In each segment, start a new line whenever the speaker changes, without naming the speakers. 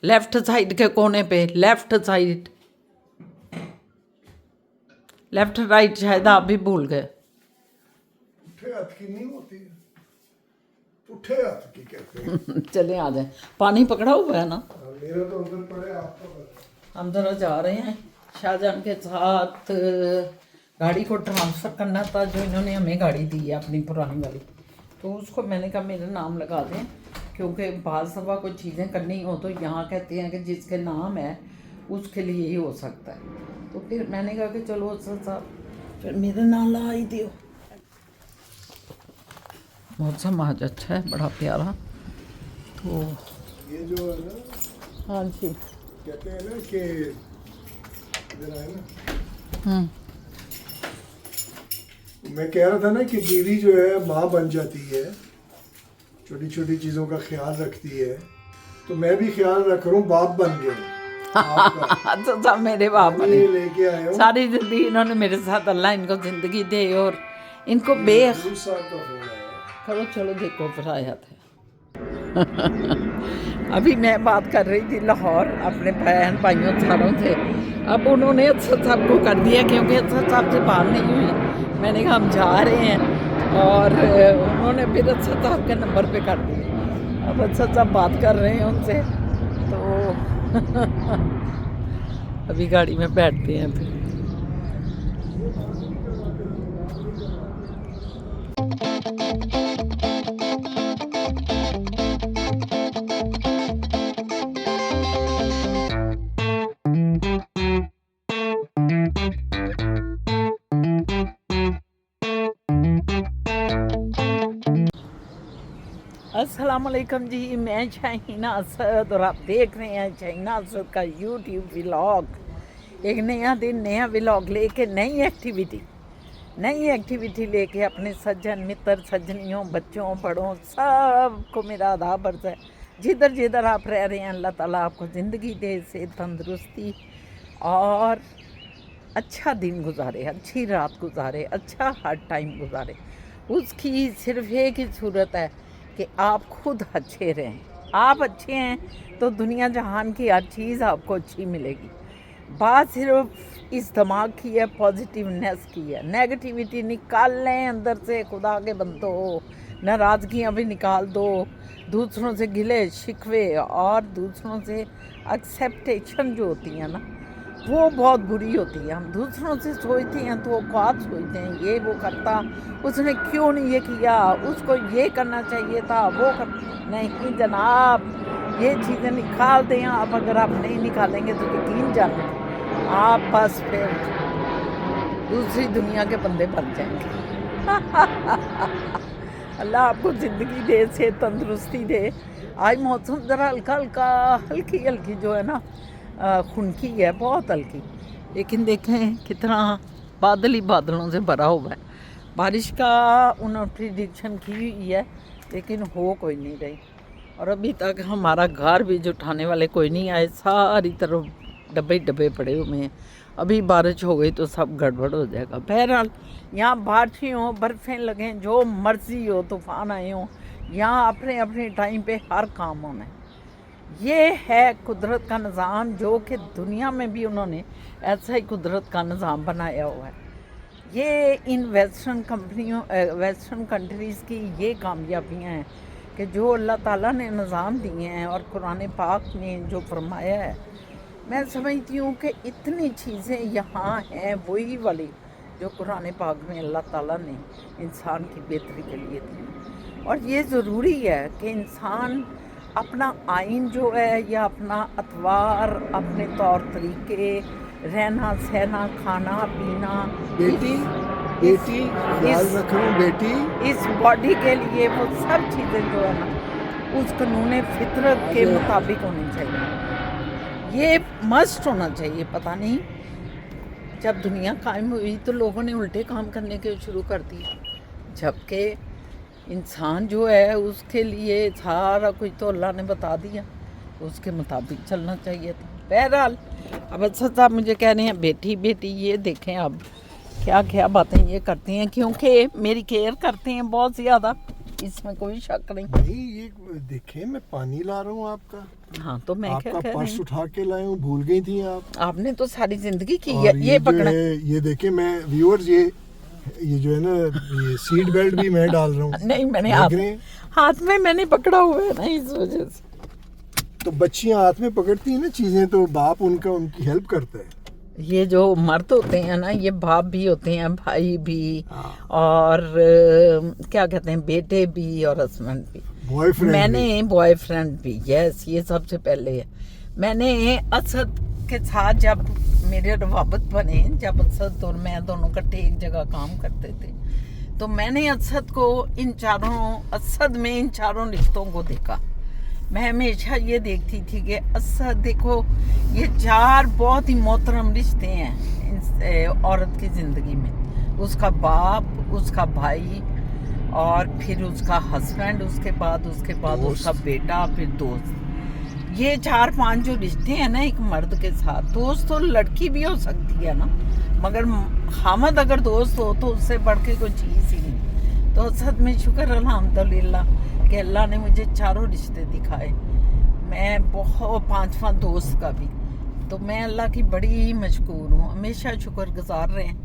Left side के कोने पे, लेफ्ट साइड, लेफ्ट राइट शायद आप भी भूल गए।
पुट्ठे हाथ की नहीं होती, पुट्ठे हाथ की कहते हैं।
चले आ जाए, पानी पकड़ा हुआ है ना।
मेरा तो अंदर पड़े, आपका पता।
हम जरा जा रहे हैं शाहजहान के साथ, गाड़ी को ट्रांसफ़र करना था जो इन्होंने हमें गाड़ी दी है अपनी पुरानी वाली, तो उसको मैंने कहा मेरा नाम लगा दें, क्योंकि बाज़ दफ़ा कोई चीज़ें करनी हो तो यहाँ कहते हैं कि जिसके नाम है उसके लिए ही हो सकता है। तो फिर मैंने कहा कि चलो साहब फिर मेरा नाम ला ही दियो। मौसम आज अच्छा है, बड़ा प्यारा। तो
ये जो है ना,
हाँ जी,
कहते हैं ना कि इधर आए ना, मैं कह रहा था ना कि बीवी जो है माँ बन जाती है, छोटी छोटी चीज़ों का ख्याल रखती है, तो मैं भी ख्याल रख रहा हूँ, बाप बन गया आपका।
तो सब मेरे बाप
मैं
ने
ये लेके आया हूँ।
सारी ज़िंदगी इन्होंने मेरे साथ, अल्लाह इनको ज़िंदगी दे और इनको बे
साहब का फोन आया।
चलो चलो देखो फिर आया था। अभी मैं बात कर रही थी लाहौर अपने बहन भाइयों सारों से, अब उन्होंने असद साहब को कर दिया क्योंकि असद साहब से बात नहीं हुई। मैंने कहा हम जा रहे हैं और उन्होंने फिर असद साहब के नंबर पे कर दिया। अब असद साहब बात कर रहे हैं उनसे, तो अभी गाड़ी में बैठते हैं फिर। अस्सलाम वालेकुम जी, मैं शाहीना असद और आप देख रहे हैं शाहीना असद का यूट्यूब व्लॉग। एक नया दिन, नया व्लॉग लेके, नई एक्टिविटी लेके अपने सज्जन मित्र, सज्जनियों, बच्चों, बड़ों, सबको मेरा आदाब अर्ज़ है। जिधर जिधर आप रह रहे हैं अल्लाह ताला आपको ज़िंदगी दे, सेहत, तंदुरुस्ती और अच्छा दिन गुजारे, अच्छी रात गुजारे, अच्छा हर टाइम गुजारे। उसकी सिर्फ एक ही सूरत है कि आप खुद अच्छे रहें। आप अच्छे हैं तो दुनिया जहान की हर चीज़ आपको अच्छी मिलेगी। बात सिर्फ इस दिमाग की है, पॉजिटिवनेस की है। नेगेटिविटी निकाल लें अंदर से, खुदा के बंदो, नाराज़गियाँ भी निकाल दो, दूसरों से गिले शिकवे और दूसरों से एक्सेप्टेशन जो होती है ना, वो बहुत बुरी होती है। हम दूसरों से सोचते हैं तो वो बात सोचते हैं, ये वो करता, उसने क्यों नहीं ये किया, उसको ये करना चाहिए था, वो कर नहीं जनाब, ये चीज़ें निकाल दें आप। अगर आप नहीं निकालेंगे तो यकीन जाने आप बस फिर दूसरी दुनिया के बंदे बन जाएंगे। अल्लाह आपको ज़िंदगी दे, से तंदुरुस्ती दे। आज मौसम ज़रा हल्का हल्का, हल्की हल्की जो है ना खुनकी है, बहुत हल्की, लेकिन देखें कितना बादल ही बादलों से भरा हुआ है। बारिश का उन्होंने प्रिडिक्शन की हुई है लेकिन हो कोई नहीं रही, और अभी तक हमारा घर भी जुटाने वाले कोई नहीं आए। सारी तरफ डब्बे डब्बे पड़े हुए हैं। अभी बारिश हो गई तो सब गड़बड़ हो जाएगा। बहरहाल यहाँ बारिशें हों, बर्फ़ें लगें, जो मर्ज़ी हो, तूफ़ान आए हों, यहाँ अपने अपने टाइम पे हर काम होना है। ये है कुदरत का निज़ाम, जो कि दुनिया में भी उन्होंने ऐसा ही कुदरत का निज़ाम बनाया हुआ है। ये इन वेस्टर्न कंपनियों, वेस्टर्न कंट्रीज़ की ये कामयाबियाँ हैं कि जो अल्लाह ताला ने निज़ाम दिए हैं और कुरान पाक में जो फरमाया है। मैं समझती हूँ कि इतनी चीज़ें यहाँ हैं वही वाली जो कुरान पाक में अल्लाह ताला ने इंसान की बेहतरी के लिए दी। और ये ज़रूरी है कि इंसान अपना आइन जो है या अपना अतवार, अपने तौर तरीके, रहना सहना, खाना पीना,
बेटी बेटी ख्याल रख रहा हूँ, बेटी
इस बॉडी के लिए वो सब चीज़ें जो है ना उस कानून फितरत के मुताबिक होनी चाहिए। ये मस्ट होना चाहिए। पता नहीं जब दुनिया कायम हुई तो लोगों ने उल्टे काम करने के शुरू कर दिए, जबकि इंसान जो है उसके लिए सारा कुछ तो अल्लाह ने बता दिया, उसके मुताबिक चलना चाहिए था। बहरहाल अब अच्छा साहब मुझे कह रहे हैं बेटी बेटी, ये देखें अब क्या क्या बातें ये करते हैं, क्योंकि मेरी केयर करते हैं बहुत ज़्यादा। इसमें कोई शक नहीं।
नहीं, ये देखें, मैं पानी ला रहा हूँ आपका।
हाँ तो मैं क्या
आपका
कह रही
पर्स
हूँ,
उठा के लाया हूँ, भूल गई थी आप।
आपने तो सारी जिंदगी की
और
है। ये
जो
पकड़ा,
है, ये देखें, मैं व्यूअर्स, ये जो है ना, ये सीट बेल्ट भी मैं डाल रहा हूँ।
नहीं मैंने
देख रहे हैं?
हाथ में मैंने पकड़ा हुआ है ना, इस वजह से।
तो बच्चियां हाथ में पकड़ती हैं ना चीजें, तो बाप उनकी हेल्प करता है।
ये जो मर्द होते हैं ना, ये बाप भी होते हैं, भाई भी,
हाँ।
और क्या कहते हैं, बेटे भी और हस्बैंड भी।
बॉयफ्रेंड
मैंने बॉयफ्रेंड भी, यस, ये सबसे पहले है। मैंने असद के साथ जब मेरे रवाबत बने, जब असद और मैं दोनों इकट्ठे एक जगह काम करते थे, तो मैंने असद में इन चारों रिश्तों को देखा। मैं हमेशा ये देखती थी कि असद, देखो, ये 4 बहुत ही मोहतरम रिश्ते हैं औरत की ज़िंदगी में। उसका बाप, उसका भाई, और फिर उसका हस्बैंड, उसके बाद उसका बेटा, फिर दोस्त। ये 4-5 जो रिश्ते हैं ना एक मर्द के साथ, दोस्त तो लड़की भी हो सकती है ना, मगर खामद अगर दोस्त हो तो उससे बढ़ के कोई चीज़ ही नहीं। तो असद में शुक्र अल्हम्दुलिल्लाह कि अल्लाह ने मुझे चारों रिश्ते दिखाए। मैं बहुत 5वां दोस्त का भी, तो मैं अल्लाह की बड़ी मशकूर हूँ। हमेशा शुक्रगुजार रहे हैं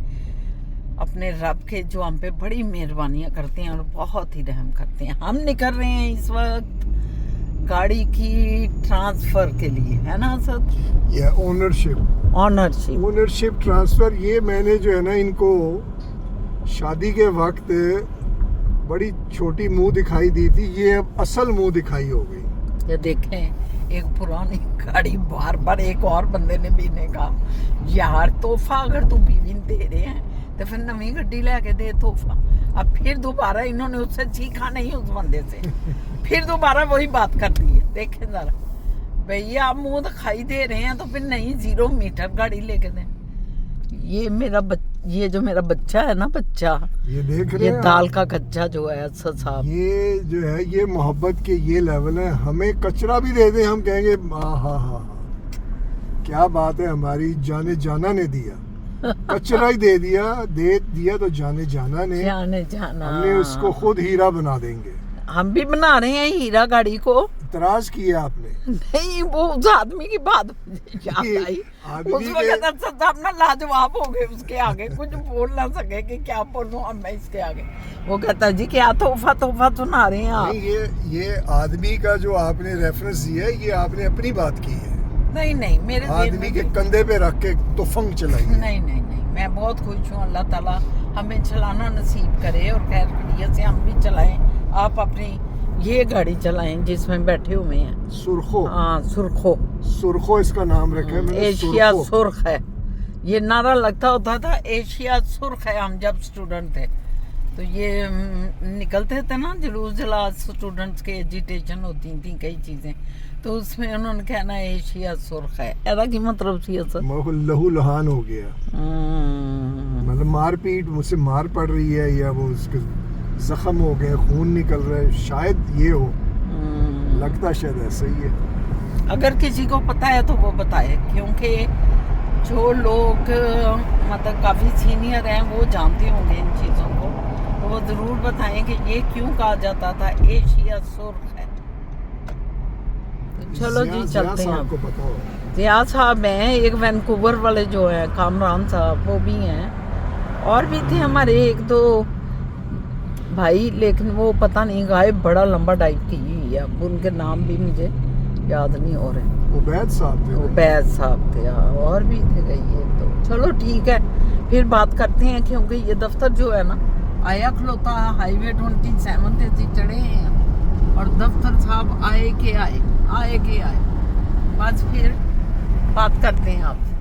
अपने रब के, जो हम पे बड़ी मेहरबानियाँ करते हैं और बहुत ही रहम करते हैं। हम निकल रहे हैं इस वक्त गाड़ी की ट्रांसफ़र के लिए, है ना सर?
या ओनरशिप ट्रांसफ़र। ये मैंने जो है ना, इनको शादी के वक्त बड़ी छोटी मुंह दिखाई दी थी, ये अब असल मुंह दिखाई हो गई।
ये देखें, एक पुरानी गाड़ी बार एक और बंदे ने भी ने कहा, यार तोहफा अगर तू बीवी दे रहे हैं तो फिर नवी गड्डी लेके दे तोहफा। अब फिर दोबारा इन्होंने उससे सीखा नहीं, उस बंदे से फिर दोबारा वही बात कर दी है। देखें जरा भैया, आप मुंह दिखाई दे रहे हैं तो फिर नहीं 0 मीटर गाड़ी लेके दें। ये जो मेरा बच्चा है ना,
ये देख रहे
ये
हैं
दाल का कच्चा जो है असद साहब,
ये जो है, ये मोहब्बत के ये लेवल है। हमें कचरा भी दे दे, हम कहेंगे हाँ, क्या बात है, हमारी जाने जाना ने दिया। कचरा ही दे दिया तो जाने जाना हमने उसको खुद हीरा बना देंगे।
हम भी बना रहे हैं हीरा गाड़ी को।
इतराज किया आपने?
नहीं, वो उस आदमी की बात मुझे याद आई। उस वक्त सब ना लाजवाब हो गए उसके आगे, कुछ बोल ना सके कि क्या बोलूं अब मैं इसके आगे। वो कहता जी क्या तोहफा सुना रहे हैं आप।
नहीं, ये आदमी का जो आपने रेफरेंस दिया है, ये आपने अपनी बात की है।
नहीं, मेरे
आदमी के कंधे पे रख के तुफंग चलाई।
नहीं, मैं बहुत खुश हूँ। अल्लाह ताला हमें चलाना नसीब करे और खैर खैरियत से हम भी चलाएं। आप अपनी ये गाड़ी चलाएं जिसमें बैठे हुए हैं। सुरखो
इसका नाम रखा है मैंने।
एशिया सुर्ख है। ये नारा लगता होता था, एशिया सुर्ख है। हम जब स्टूडेंट थे तो ये निकलते थे ना जुलूस जलास, स्टूडेंट्स के एजिटेशन होती थी कई चीजें, तो उसमें उन्होंने कहना एशिया सुर्ख है। ऐसा की मतलब सी सर,
लहू लहान हो गया, मतलब मारपीट, मुझसे मार पड़ रही है या वो उसके जख्म हो गए, खून निकल रहा है, शायद ये हो। लगता शायद ऐसा ही है।
अगर किसी को पता है तो वो बताए, क्योंकि जो लोग मतलब काफ़ी सीनियर हैं वो जानते होंगे इन चीज़ों को, तो वो ज़रूर बताएं कि ये क्यों कहा जाता था एशिया सुर्ख है। तो चलो जी चलते हैं।
आपको पता होगा,
जिया साहब हैं, एक वैनकूवर वाले जो हैं कामरान साहब, वो भी हैं, और भी थे हमारे 1-2 भाई, लेकिन वो पता नहीं गायब, बड़ा लंबा डाइव की हुई है। अब उनके नाम भी मुझे याद नहीं हो रहे।
उबैद
साहब थे, और भी थे गई है। तो चलो ठीक है, फिर बात करते हैं, क्योंकि ये दफ्तर जो है ना आया खलोता हाईवे 27 से चढ़े हैं और दफ्तर साहब आए के आए। बस फिर बात करते हैं आपसे।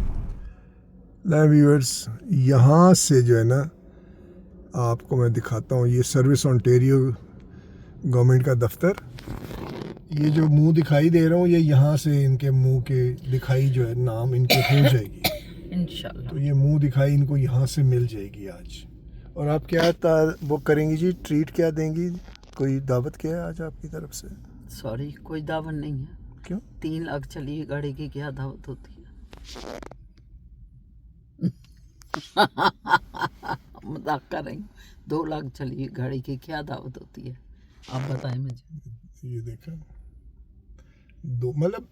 व्यूअर्स, यहाँ से जो है ना आपको मैं दिखाता हूँ, ये सर्विस ओंटारियो गवर्नमेंट का दफ्तर। ये जो मुंह दिखाई दे रहा हूँ, ये यहाँ से इनके मुंह के दिखाई जो है नाम इनके हो जाएगी
इंशाल्लाह।
तो ये मुंह दिखाई इनको यहाँ से मिल जाएगी आज। और आप क्या वो करेंगी जी, ट्रीट क्या देंगी? कोई दावत क्या है आज आपकी तरफ से?
सॉरी, कोई दावत नहीं है।
क्यों?
3 लाख चली गाड़ी की क्या दावत होती है? मजाक कर रही हूँ। 2 लाख चली गाड़ी की क्या दावत होती है? आप बताएं मुझे।
ये देखा, दो मतलब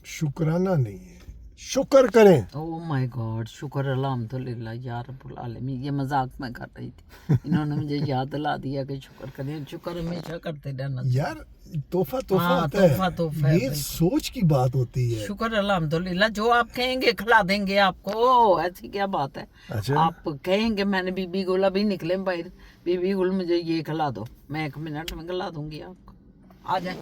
शुक्राना नहीं है, शुक्र करें।
ओह माय गॉड, शुक्र अल्हम्दुलिल्लाह या रब्बुल आलमीन। ये मजाक में कर रही थी, इन्होंने मुझे याद दिला दिया कि शुक्र करें। शुक्र हमेशा करते रहना चाहिए।
यार तोहफा तोहफा
हाँ,
होता है,
तोहफा है,
ये
बिल्कुल।
सोच की बात होती है।
शुक्र अल्हम्दुलिल्लाह, जो आप कहेंगे खिला देंगे आपको, ऐसी क्या बात है।
अच्छा,
आप कहेंगे मैंने बीबी गुल अभी निकले बाहर, बीबी गुल मुझे ये खिला दो, मैं 1 मिनट में खिला दूंगी आपको, आ जाए।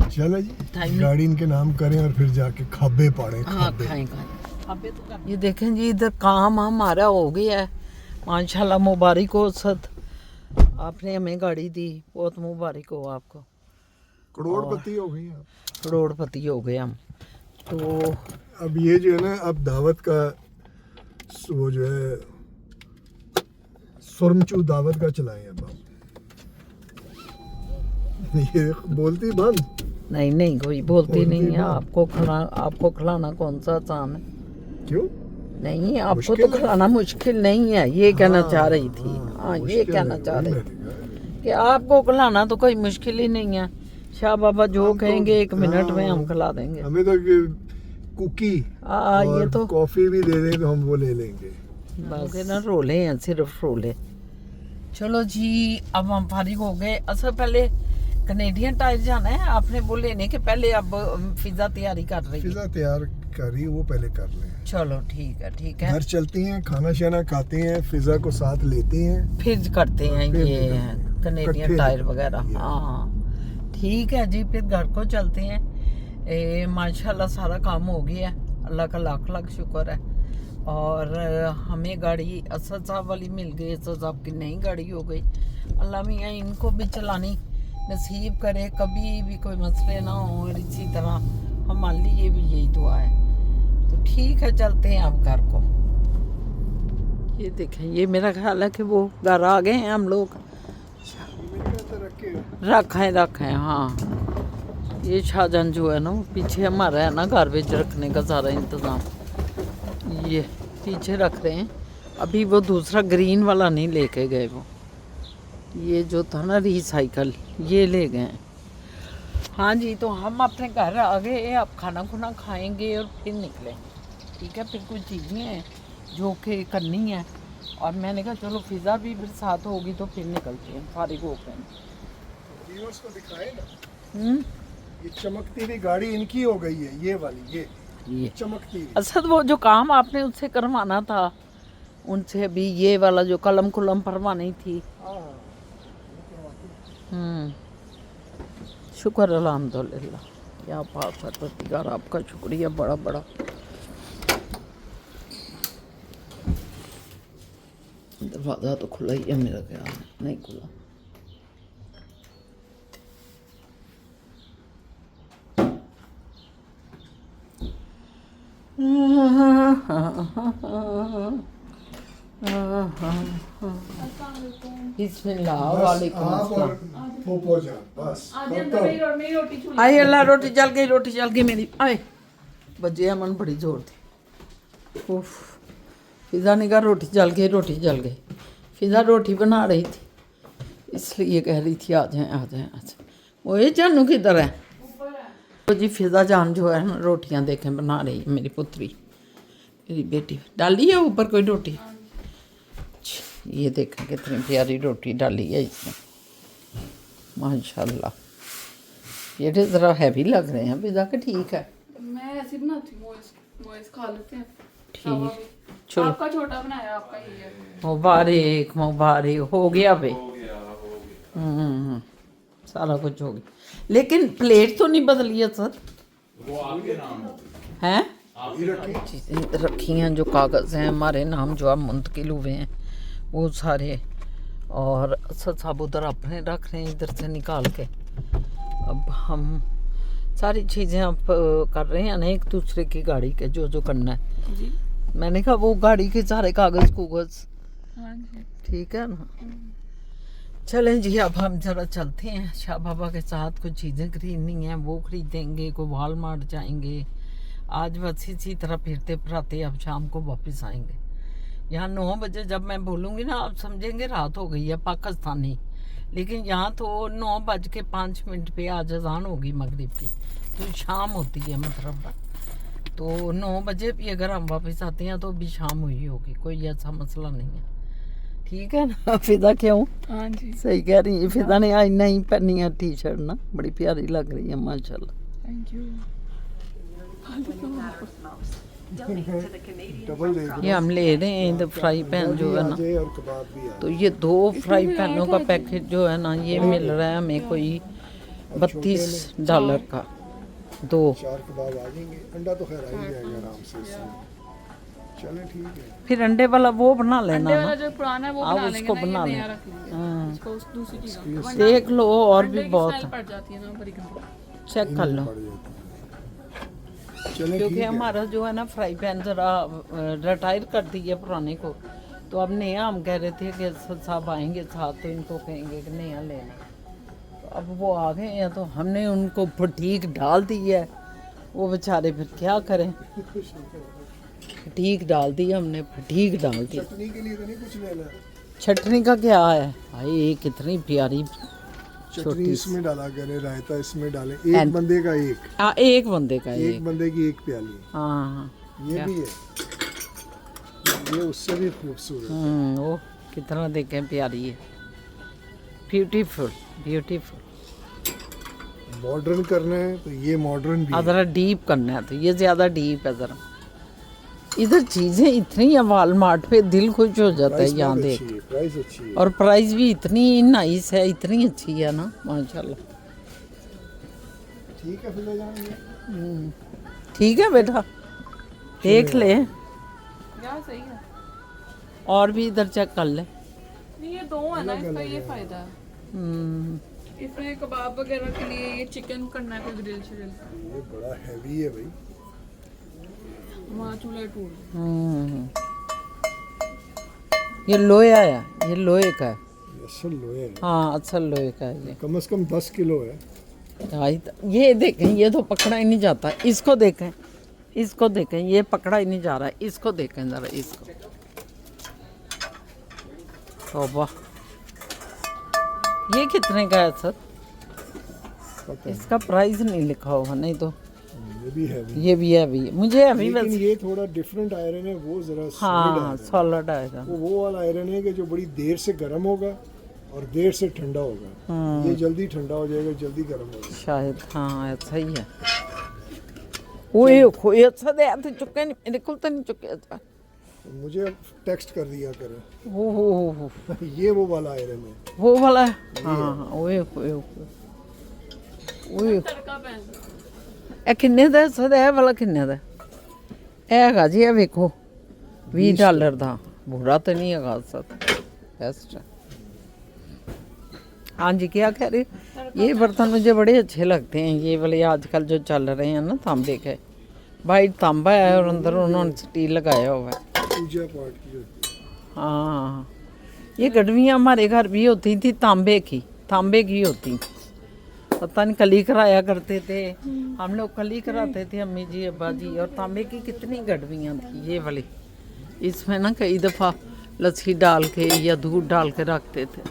चलो जी
टाइम-
गाड़ी इनके नाम करें और फिर जाके खाबे पाड़े।
हाँ,
खाबे
खाएं खाएं। अबे तो कर- ये देखें जी, इधर काम हमारा हो गया है माशाल्लाह। मुबारक हो सद, आपने हमें गाड़ी दी, बहुत मुबारक हो आपको।
करोड़पति हो गई आप।
करोड़पति हो गए हम तो।
अब ये जो है ना, अब दावत का वो जो है सुरमचू दावत का चलाएं अब आप। ये बोलती बंद।
नहीं नहीं, कोई बोलती
बोलती
नहीं है।
बात।
आपको खिलाना कौन सा आसान है।
क्यों?
नहीं, आपको
मुश्किल
तो
है।
खिलाना मुश्किल नहीं है, ये कहना चाह रही थी। हाँ, ये
मुश्किल
कहना
है,
चाह
वही
रही
मैंने
थी
कहा।
कि आपको खिलाना तो कोई मुश्किल ही नहीं है। शाह बाबा जो
हम तो-
कहेंगे 1 मिनट में हम
हाँ,
खिला देंगे।
हमें तो ये कुकी
हाँ, ये
और
तो
कॉफी भी दे दें तो हम वो ले लेंगे।
बस ना, रोले हैं, सिर्फ रोले। चलो जी, अब हम फारिग हो गए। असल पहले कनेडियन टायर जाना है, आपने वो लेने के पहले अब फिजा तैयारी कर रही है।
पिज्जा तैयार करी, वो पहले कर लें।
चलो ठीक है, ठीक है,
घर चलती हैं, खाना शाना खाते हैं, फिजा को साथ लेती हैं,
फिर करते हैं
फिर
ये
निकलते
कनेडियन
इकट्ठे
टायर
निकलते
वगैरह।
हैं।
हाँ ठीक है जी, फिर घर को चलते हैं। माशाल्लाह सारा काम हो गया है, अल्लाह का लाख लाख शुक्र है। और हमें गाड़ी असद साहब वाली मिल गई, असद साहब की नई गाड़ी हो गई। अल्लाह मियाँ इनको भी चलानी नसीब करे, कभी भी कोई मसले ना हो। और इसी तरह हमारे लिए भी यही दुआ है। तो ठीक है, चलते हैं अब घर को। ये देखें, ये मेरा ख्याल है कि वो घर आ गए हैं हम लोग। रखें हाँ। ये शाहजहां जो है ना, वो पीछे हमारा है ना गार्बेज रखने का सारा इंतज़ाम, ये पीछे रख रहे हैं। अभी वो दूसरा ग्रीन वाला नहीं लेके गए, वो ये जो था ना रिसाइकल, ये ले गए हैं। हाँ जी, तो हम अपने घर आ गए। अब खाना खुना खाएंगे और फिर निकलें। ठीक है, फिर कुछ चीज़ें हैं जो कि करनी है। और मैंने कहा चलो फिज़ा भी फिर साथ होगी तो फिर निकलते हैं, फारिग हो गए।
व्यूअर्स को दिखाए ना,
हम्म,
ये चमकती हुई गाड़ी इनकी हो गई है, ये वाली, ये चमकती हुई।
असद वो जो काम आपने उससे करवाना था उनसे, अभी ये वाला जो कलम कुलम भरवानी थी। शुक्र अल्हम्दुलिल्लाह, या पाक परवरदिगार आपका शुक्रिया बड़ा बड़ा। दरवाज़ा तो खुला ही है मेरा ख्याल है, नहीं खुला। बिस्मिल्लाह वालेकुम
आप और पोपो जान, बस खत्म।
आई अल्लाह, रोटी जल गई, रोटी जल गई मेरी। आए बजे अमन बड़ी जोर थी। उफ, फिजा ने कहा रोटी जल गई, रोटी जल गई। फिजा रोटी बना रही थी, इसलिए कह रही थी आ जाए आ जाए आ जाए। वो ये जानू किधर है? तो जी फिजा जान जो है ना, रोटियां देखें बना रही है मेरी पुत्री, मेरी बेटी। डाली है ऊपर कोई रोटी? ये देखें कितनी प्यारी रोटी डाली है इसने, माशाल्लाह। ये तो ज़रा हैवी लग रहे हैं पिज़्ज़ा के, ठीक है।
मैं ऐसी बनाती हूँ, मोइस खा लेते हैं।
ठीक, चलो।
आपका छोटा बनाया, आपका ही है।
मुबारक मुबारक, हो गया भाई। सारा कुछ हो गया, लेकिन प्लेट तो नहीं बदली है सर।
वो आपके नाम
हैं
ये
चीज़ें रखी हैं, जो कागज़ हैं हमारे नाम जो अब मुंतकिल हुए हैं वो सारे। और असद साहब उधर अपने रख रहे हैं इधर से निकाल के। अब हम सारी चीज़ें अब कर रहे हैं ना एक दूसरे की गाड़ी के, जो जो करना है।
जी
मैंने कहा वो गाड़ी के सारे कागज़ कुगज़,
हाँ जी।
ठीक है ना। चलें जी, अब हम ज़रा चलते हैं। शाह बाबा के साथ कुछ चीज़ें खरीदनी हैं, वो खरीदेंगे। को वॉलमार्ट जाएंगे आज, बस इसी तरह फिरते फिराते अब शाम को वापस आएंगे। यहाँ 9 बजे जब मैं बोलूँगी ना, आप समझेंगे रात हो गई है, पाकिस्तानी लेकिन यहाँ तो 9:05 पे आज अजान होगी मगरिब की, तो शाम होती है मतलब। तो 9 बजे भी अगर हम वापस आते हैं तो भी शाम हुई होगी, कोई ऐसा मसला नहीं है। ठीक है ना फिदा? क्यों?
हाँ जी
सही कह रही है फिदा ने। आज नहीं पहनी है टी शर्ट ना, बड़ी प्यारी लग रही है माशाल्लाह।
Thank you.
डबल दे
ये हम ले रहे हैं इधर फ्राई पैन जो है ना,
और कबाब भी आ
तो ये 2 फ्राई पैनों का पैकेट जो है ना, ये मिल रहा है हमें कोई $32 का 2।
4 कबाब आ जाएंगे, अंडा तो खैर आ ही जाएगा आराम से इसमें। चलें ठीक है।
फिर अंडे वाला वो बना लेना
अंडे वाला
ना,
जो पुराना है वो
आप
बना
उसको
लेंगे ना,
बना
ये नया
लें।
रख लेंगे।
हाँ।
इसको उस दूसरी चीज
देख लो और भी
अंडे की
बहुत
स्मेल
है,
पड़ जाती है ना बड़ी गंदी।
चेक कर लो।
पड़ जाती है। चलें
क्योंकि
ठीक है।
हमारा जो है ना फ्राई पैन जरा रिटायर कर दिया पुराने को, तो अब नया हम कह रहे थे कि साहब आएंगे साथ तो इनको कहेंगे कि नया लेना। तो अब वो आ गए हैं तो हमने उनको फटीक डाल दी है, वो बेचारे फिर क्या करें। फटीक डाल दी हमने, फटीक डाल दी।
चटनी के लिए तो नहीं कुछ लेना।
चटनी का क्या है भाई, ये कितनी प्यारी
चटनी इसमें डाला करें, रायता इसमें डालें। एक
And-
बंदे का एक,
एक बंदे का
एक बंदे की एक प्याली।
हाँ
ये
क्या?
भी है, ये उससे भी खूबसूरत।
वो कितना देखें प्यारी है, ब्यूटीफुल ब्यूटीफुल।
मॉडर्न करना है तो ये मॉडर्न भी है।
ज़रा डीप करना है तो ये ज़्यादा डीप है ज़रा। इधर चीज़ें इतनी है वालमार्ट पे, दिल खुश हो जाता है
प्राइस
यहाँ
बहुत
देख।
अच्छी है, प्राइस अच्छी है।
और प्राइस भी इतनी नाइस है, इतनी अच्छी है ना माशाल्लाह।
ठीक है फिर जाएंगे।
ठीक है बेटा, देख ले
यार सही है।
और भी इधर चेक कर ले।
नहीं ये 2 है ना, इसका ये फायदा है।
हम्म,
इसमें कबाब वगैरह के लिए ये चिकन करना है कोई ग्रिल श्रिल,
ये बड़ा हैवी है भाई।
वहाँ चूल्हा टूट।
हम्म। ये लोया है, ये लोहे का है।
ये असल लोहे है,
हाँ असल लोहे का है ये।
कम से कम 10 किलो है।
ये देखें, ये तो पकड़ा ही नहीं जाता। इसको देखें, इसको देखें, ये पकड़ा ही नहीं जा रहा है। इसको देखें जरा, इसको। तौबा, ये कितने का है सर?
पता
इसका प्राइस नहीं लिखा होगा, नहीं तो
ये भी हैवी।
ये भी है, भी मुझे अभी
लेकिन
बस।
ये थोड़ा डिफरेंट आयरन है, वो जरा solid
हाँ
iron है।
सॉलिड आएगा।
वो वाला आयरन है कि जो बड़ी देर से गर्म होगा और देर से ठंडा होगा। ये जल्दी ठंडा हो जाएगा, जल्दी गर्म होगा।
शायद हाँ ऐसा ही है। ओए खोए अच्छा दे तो चुके नहीं, मेरे को तो नहीं चुके अच्छा।
मुझे टेक्स्ट कर दिया करें।
हो
ये वो वाला आयरन है।
वो वाला है। हाँ ओए ओए ओए।
तड़का पैन
ਇਹ ਕਿੰਨੇ ਦਾ ਸਦਾ ਇਹ ਵਾਲਾ ਕਿੰਨੇ ਦਾ? ਇਹ ਹੈਗਾ ਜੀ, ਇਹ ਵੇਖੋ $20 ਦਾ। ਬੁਰਾ ਤਾਂ ਨਹੀਂ ਹੈਗਾ ਸਰ, बेस्ट है। हाँ जी क्या कह रहे? ये बर्तन मुझे बड़े अच्छे लगते हैं, ये वाले आजकल जो चल रहे हैं ना तांबे के। वाइट तांबा है और अंदर उन्होंने स्टील लगाया हुआ है।
पूजा पाठ की होती है।
हाँ ये गडवियाँ हमारे घर भी होती थी, तांबे की होती। पता नहीं कली कराया करते थे हम लोग, कली कराते थे अम्मी जी अब्बा जी। और तांबे की कितनी गडवियाँ थी ये वाली। इसमें ना कई दफ़ा लस्सी डाल के या दूध डाल के रखते थे।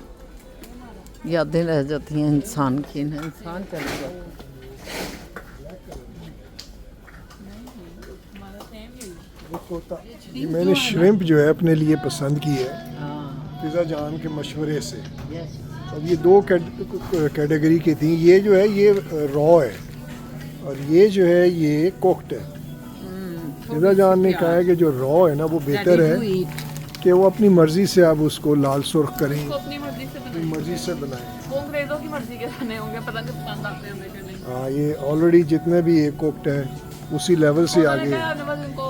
यादें रह जाती हैं इंसान की ना, इंसान चले जाता है।
ये मैंने श्रिम्प जो है अपने लिए पसंद की है
हाँ
फिजा जान के मशवरे से। अब ये 2 कैटेगरी की थी। ये जो है ये रॉ है और ये जो है ये कुक्ड है। फिजा जान ने कहा है कि जो रॉ है ना वो बेहतर है कि वो अपनी मर्जी से आप उसको लाल सुर्ख करें,
को अपनी मर्जी से
अपनी मर्जी से बनाएं।
वो अंग्रेजों की मर्जी के बने होंगे, पता नहीं पसंद आते हैं हमें कि नहीं।
हाँ ये ऑलरेडी जितने भी ये कुक्ड है उसी लेवल से
उन्होंने
आगे
कहा बस इनको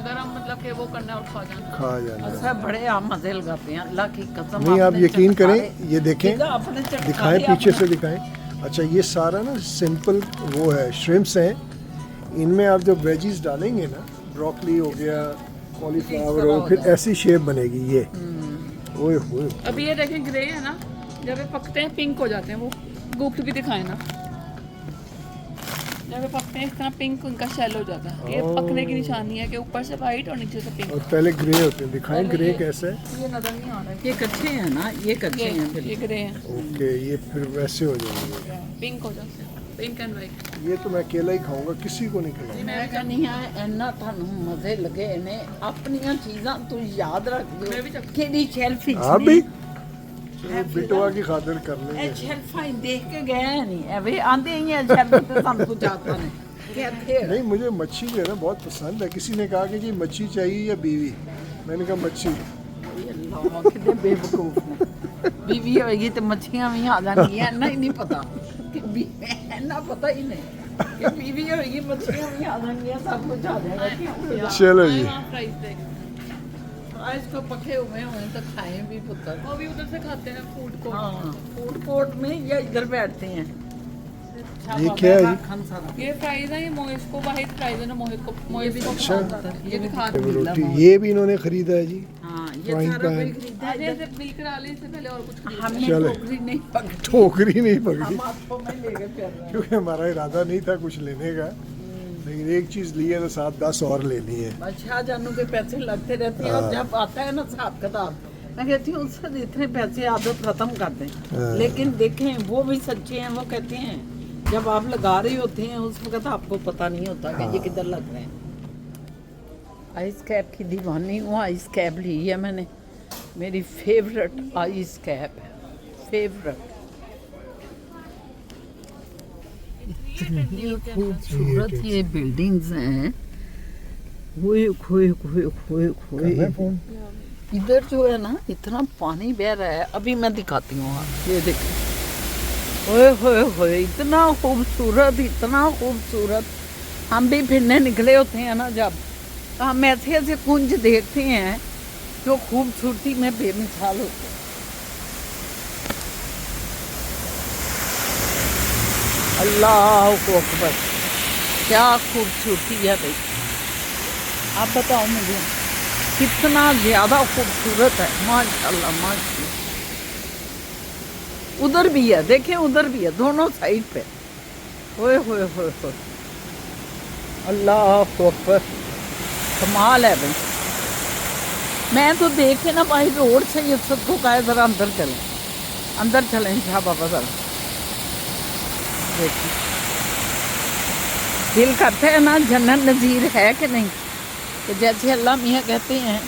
गरम मतलब कि वो करना है और खा जाना।
खा जाना है।
अच्छा बड़े आप मजे लगाते हैं, अल्लाह की कसम।
नहीं आप
आपने
यकीन करें,
चटकारे-
ये देखें,
सीधा आपने चटकारे
दिखाएं
आपने-
पीछे से दिखाएं। अच्छा ये सारा ना सिंपल वो है, श्रिम्प्स हैं। इनमें आप जब वेजीज डालेंगे ना, ब्रोकली हो गया, कॉलीफ्लावर हो, फिर ऐसी शेप बनेगी ये। ओए होए,
अभी ये देखें ग्रे है ना, जब ये पकते हैं पिंक हो जाते हैं। वो गुप्त भी दिखाए ना, जब ये पकते हैं इस तरह पिंक उनका शेल हो जाता है। ये पकने की निशानी है कि ऊपर से वाइट और नीचे से पिंक।
और पहले ग्रे होते हैं, दिखाएं ग्रे कैसे है।
ये नजर नहीं आ रहा है।
ये कच्चे हैं ना, ये कच्चे हैं फिर।
ये ग्रे है,
ओके, ये फिर वैसे हो जाएंगे।
पिंक हो जाते हैं, पिंक एंड वाइट।
ये तो मैं अकेला ही खाऊंगा, किसी को नहीं खिलाऊंगा।
मैं कहनी है इन्ना थानू मजे लगे ने अपनियां चीज़ां तू याद रख
मैं भी
दियो
चख-
केडी शेल्फ विच
आप भी
है
बिटवा की खातिर कर
ਇਹ
लेंगे।
ਸ਼ੈਲਫਾਂ ਹੀ ਦੇਖ ਕੇ ਗਏ ਨਹੀਂ ਐਵੇਂ ਆਂਦੇ ਹੀ ਆ ਸ਼ੈਲਫ ਤੇ ਸਾਨੂੰ ਪੁੱਛਾਤਾ ਨੇ ਕਿ ਇੱਥੇ
नहीं, मुझे मच्छी जो है ना बहुत पसंद है। किसी ने कहा कि जी मच्छी चाहिए या बीवी, मैंने कहा मच्छी।
ਇਹ ਅੱਲਾਹ ਕਿਤੇ ਬੇਵਕੂਫ ਨੇ ਬੀਵੀ ਹੋਏਗੀ ਤੇ ਮੱਛੀਆਂ ਵੀ ਆ ਜਾਣਗੀਆਂ ਇੰਨਾ ਹੀ ਨਹੀਂ ਪਤਾ ਕਿ ਇੰਨਾ ਪਤਾ ਹੀ ਨਹੀਂ ਕਿ ਬੀਵੀ ਹੋਏਗੀ ਮੱਛੀਆਂ ਵੀ ਆ ਜਾਣਗੀਆਂ ਸਭ ਕੁਝ ਆ ਜਾਏਗਾ ਕਿਉਂ
चलो जी,
वहाँ प्राइस देख,
आज को पके हुए हैं तो खाएं भी पुत्र
वो भी उधर से खाते हैं फूड को।
हाँ फूड कोर्ट में या इधर बैठते हैं
ये क्या है जी?
खानसारा
ये फ्राइज है, ये मोहित वाहिद फ्राइज है ना, मोहित को
अच्छा।
पसंद आता है। ये दिखा
टेबल
दो।
रोटी ये भी इन्होंने खरीदा है जी।
हाँ ये
Frying
सारा
pan।
कोई खरीदा है
अरे
इधर।
से बिल करा ले, इससे पहले और कुछ खरीदना।
हमने
चले।
टोकरी नहीं पकड़ी
ठोकरी नहीं पकड़ी
हम आपको में लेके फिर रहे हैं
क्योंकि हमारा इरादा नहीं था कुछ लेने का, लेकिन एक चीज ली है तो 7-10 और लेनी है।
अच्छा जानू के पैसे लगते रहते हैं और जब आता है ना हिसाब किताब मैं कहती हूँ उससे इतने पैसे आदत खत्म कर दें
हाँ।
लेकिन देखें वो भी सच्चे हैं। वो कहते हैं जब आप लगा रहे होते हैं उस वक्त आपको पता नहीं होता कि ये किधर लग रहे हैं। आइस कैप की दीवानी हूँ। आइस कैप ली है मैंने, मेरी फेवरेट आइस कैप है, फेवरेट। इतनी खूबसूरत ये बिल्डिंग्स हैं। खोए खोए खोए खोए खोए
करना है फोन।
इधर जो है ना इतना पानी बह रहा है। अभी मैं दिखाती हूँ आप ये देखिए। ओए होए होए इतना खूबसूरत, इतना खूबसूरत। हम भी फिरने निकले होते हैं ना जब, तो हम ऐसे ऐसे कुंज देखते हैं जो खूबसूरती में बेमिसाल होते हैं। अल्लाह अकबर, क्या खूबसूरती है भाई। आप बताओ मुझे कितना ज़्यादा खूबसूरत है, माशाल्लाह माशाल्लाह। उधर भी है, देखें उधर भी है, दोनों साइड पे। ओए होए होए होए, अल्लाह अकबर, कमाल है भाई। मैं तो देखे ना भाई रोड से ये सबको कहा ज़रा अंदर चलें, अंदर चलें शाह बाबा ज़रा। देखिए दिल करता है ना जन्नत नज़ीर है कि नहीं। तो जैसे अल्लाह मियाँ कहते हैं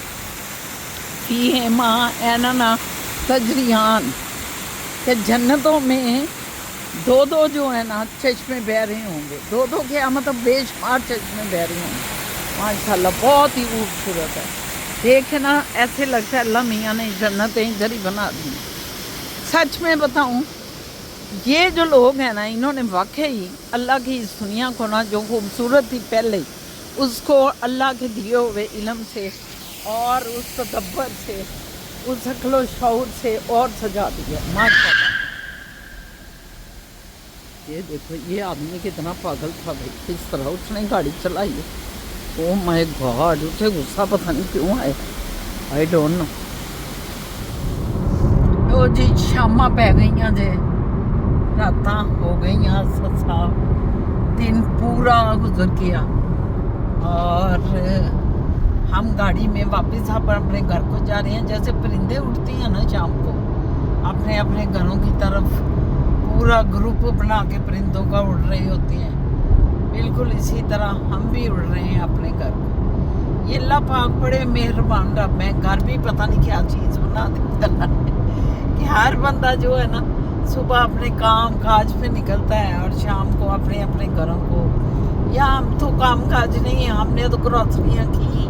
फी है माँ एना तजरियान, कि जन्नतों में दो दो जो है ना चश्मे बह रहे होंगे, दो दो क्या मतलब बेशुमार चश्मे बह रहे होंगे। माशाल्लाह बहुत ही खूबसूरत है। देखे ना ऐसे लगता है अल्लाह मियाँ ने जन्नतें इधर ही बना दी। सच में बताऊँ ये जो लोग हैं ना इन्होंने वाकई अल्लाह की इस दुनिया को ना जो खूबसूरत थी पहले उसको अल्लाह के दिए हुए इल्म से और उस तदब्बर से उस अक्ल शऊर से और सजा दिया माशाल्लाह। ये देखो ये आदमी कितना पागल था भाई, किस तरह उसने गाड़ी चलाई है। ओह माय गॉड, उसे गुस्सा पता नहीं क्यों आया, आई डोंट नो। ओ जी शामा पै गई जे, रात हो गई ससा, दिन पूरा गुजर गया और हम गाड़ी में वापस अपने घर को जा रहे हैं। जैसे परिंदे उड़ते हैं ना शाम को अपने अपने घरों की तरफ, पूरा ग्रुप बना के परिंदों का उड़ रहे होते हैं, बिल्कुल इसी तरह हम भी उड़ रहे हैं अपने घर को। ये अल्लाह पाक बड़े मेहरबान रब है, घर भी पता नहीं क्या चीज़ बना देता है कि हर बंदा जो है ना सुबह अपने काम काज पे निकलता है और शाम को अपने अपने घरों को, या हम तो काम काज नहीं है, हमने तो ग्रॉसरियाँ की,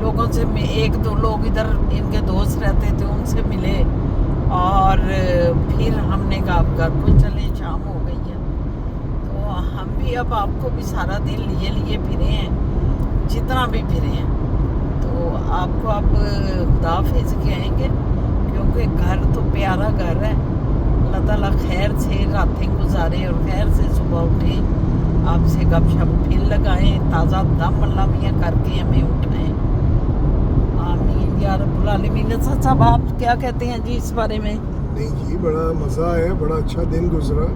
लोगों से एक दो लोग इधर इनके दोस्त रहते थे उनसे मिले और फिर हमने कहा अब घर को चले, शाम हो गई है। तो हम भी अब आपको भी सारा दिन लिए लिए फिरे हैं, जितना भी फिरे हैं। तो आपको अब खुदाफिज कहेंगे क्योंकि घर तो प्यारा घर है। अल्लाह ताला खैर से रातें गुजारे और खैर से सुबह उठे, आपसे गपशप फिर लगाएं, ताज़ा दम अल्लाह मियाँ करके हमें उठाएं। आमीन या रब्बुल आलमीन। साहब आप क्या कहते हैं जी इस बारे में?
नहीं जी, बड़ा मज़ा है, बड़ा अच्छा दिन गुजरा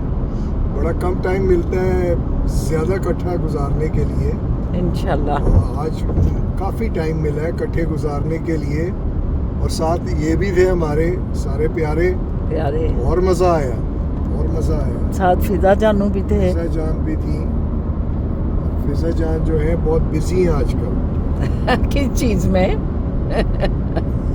बड़ा कम टाइम मिलता है ज़्यादा इकट्ठा गुजारने के लिए।
इंशाल्लाह।
आज काफ़ी टाइम मिला है इकट्ठे गुजारने के लिए, और साथ ये भी थे हमारे सारे प्यारे,
प्यारे
और मज़ा आया, और मज़ा आया।
साथ फिजा जानू भी थे।
फिजा जान भी थी। फिजा जान जो है बहुत बिजी हैं आजकल।
किस चीज़ में?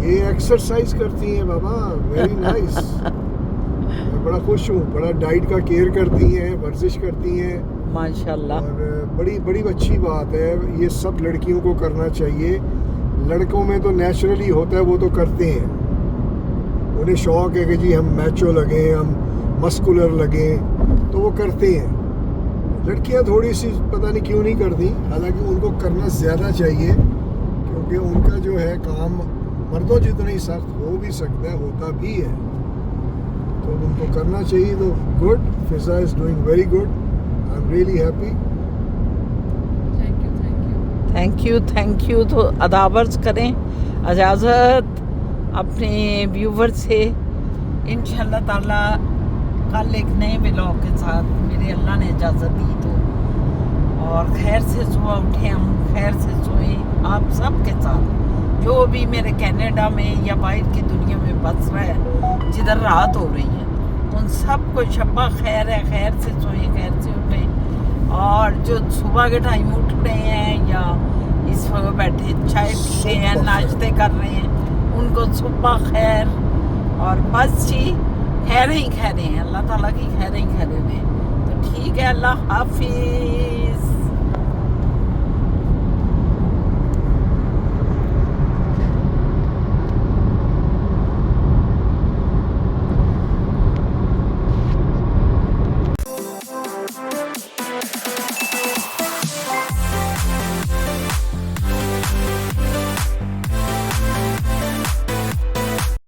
ये एक्सरसाइज करती हैं बाबा, वेरी नाइस। मैं बड़ा खुश हूँ, बड़ा डाइट का केयर करती हैं, वर्जिश करती हैं,
माशाल्लाह।
और बड़ी बड़ी अच्छी बात है। ये सब लड़कियों को करना चाहिए। लड़कों में तो नेचुरली होता है, वो तो करते हैं, उन्हें शौक है कि जी हम मैचो लगें, हम मस्कुलर लगें, तो वो करते हैं। लड़कियां थोड़ी सी पता नहीं क्यों नहीं करती, हालांकि उनको करना ज़्यादा चाहिए, क्योंकि उनका जो है काम मर्दों जितना ही सख्त हो भी सकता है, होता भी है, तो उनको करना चाहिए। तो good, Fiza is doing very good, I am really happy.
Thank you.
Thank you. तो अदावर्स करें इजाज़त अपने व्यूवर से। इंशाल्लाह ताला कल एक नए व्लॉग के साथ, मेरे अल्लाह ने इजाज़त दी तो, और खैर से सुबह उठे हम, खैर से सोए आप सब के साथ, जो भी मेरे कनाडा में या बाहर की दुनिया में बस रहा है, जिधर रात हो रही है, उन सब को शब्बा खैर है। खैर से सोए, खैर से उठे, और जो सुबह के टाइम उठ रहे हैं या इस वक्त बैठे चाय पी रहे हैं, नाश्ते कर रहे हैं, उनको सुबह खैर। और बस जी खैरें ही खैरें हैं, अल्लाह ताला की खैरें ही खैरें हैं। तो ठीक है, अल्लाह हाफिज़।